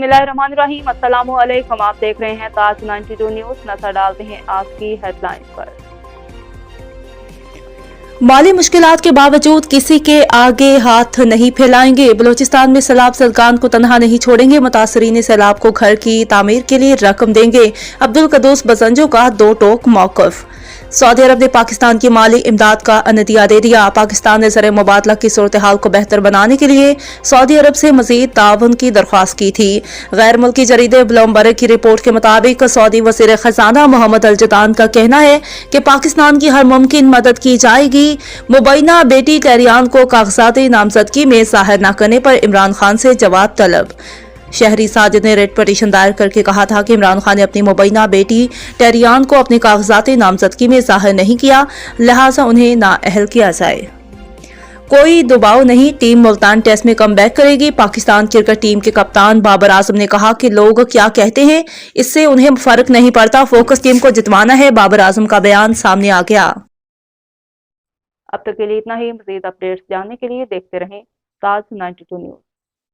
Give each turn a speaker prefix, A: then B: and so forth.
A: बिस्मिल्लाहिर्रहमानिर्रहीम, अस्सलामु अलैकुम। आप देख रहे हैं ताज 92 न्यूज। नजर डालते हैं आज की हेडलाइन पर। माली मुश्किलात के बावजूद किसी के आगे हाथ नहीं फैलाएंगे। बलूचिस्तान में सैलाब सदगान को तनहा नहीं छोड़ेंगे। मुतासरीन सैलाब को घर की तामीर के लिए रकम देंगे। अब्दुल कदूस बसंजो का दो टोक मौक़िफ। सऊदी अरब ने पाकिस्तान की माली इमदाद का अनदिया दे दिया। पाकिस्तान ने ज़र मुबादला की सूरत हाल को बेहतर बनाने के लिए सऊदी अरब से मजीद ताउन की दरख्वास्त की थी। गैर मुल्की जरीदे ब्लूमबर्ग की रिपोर्ट के मुताबिक सऊदी वज़ीर खजाना मोहम्मद अल जदान का कहना है कि पाकिस्तान की हर मुमकिन मदद की जाएगी। मुबैना बेटी टेरियान को कागजाती नामजदगी में ज़ाहिर न करने पर इमरान खान से जवाब तलब। शहरी साजिद ने रेड पटिशन दायर करके कहा था कि इमरान खान ने अपनी मुबैना बेटी टेरियान को अपनी कागजाती नामजदगी में ज़ाहिर नहीं किया, लिहाजा उन्हें नाअहल किया जाए। कोई दबाव नहीं, टीम मुल्तान टेस्ट में कमबैक करेगी। पाकिस्तान क्रिकेट टीम के कप्तान बाबर आजम ने कहा कि लोग क्या कहते हैं इससे उन्हें फर्क नहीं पड़ता, फोकस टीम को जितवाना है। बाबर आजम का बयान सामने आ गया। अब तक के लिए इतना ही। मज़ीद अपडेट्स जानने के लिए देखते रहें ताज 92 न्यूज।